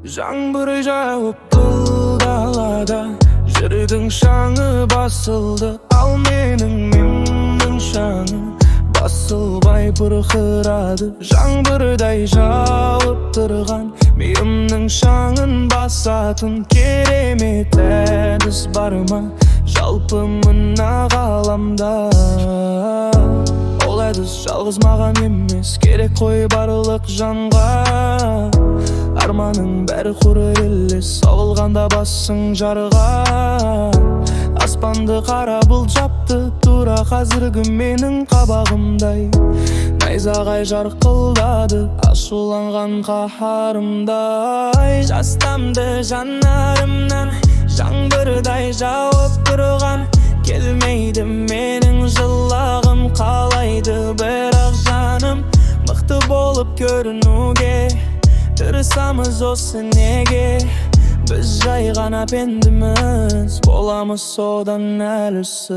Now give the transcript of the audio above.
Жаңбыр жауып далада, жердің шаңы басылды. Ал менің шаңым басылбай бұрқырады. Жаңбырдай жауып тұрған мейірімнің шаңын басатын керемет әдіс бар ма жалпы мына ғаламда? Ол әдіс жалғыз маған емес, керек қой барлық жанға. Арманың бәрі құрылыс, соғылғанда басың жарға. Аспанды қара бұлт жапты, тура қазіргі менің қабағымдай. Найзағай жарқылдады, ашуланған қаһарымдай. Жастамды жанарымнан, жаңбырдай жауып тұрған. Келмейді менің жылағым, қалайды бірақ жаным мықты болып көрінуге. Тырысамыз осы неге, біз жай ғана пендеміз, боламыз содан әлсіз.